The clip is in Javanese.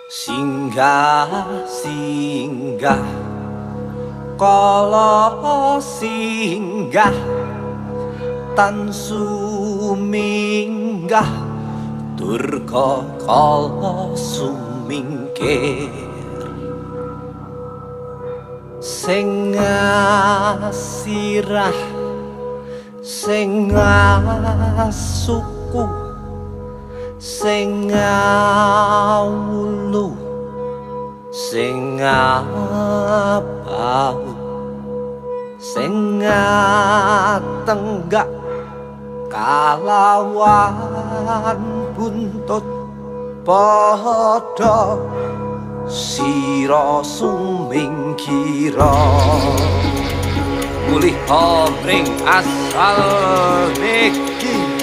Singgah kala singgah tan suminggah durga kala sumingkir sing ngasirah sing ngasuku sing ngawulu sing ngabau sing ngatenggak kalawan buntut padha sira sumingkira mulih ring asal niki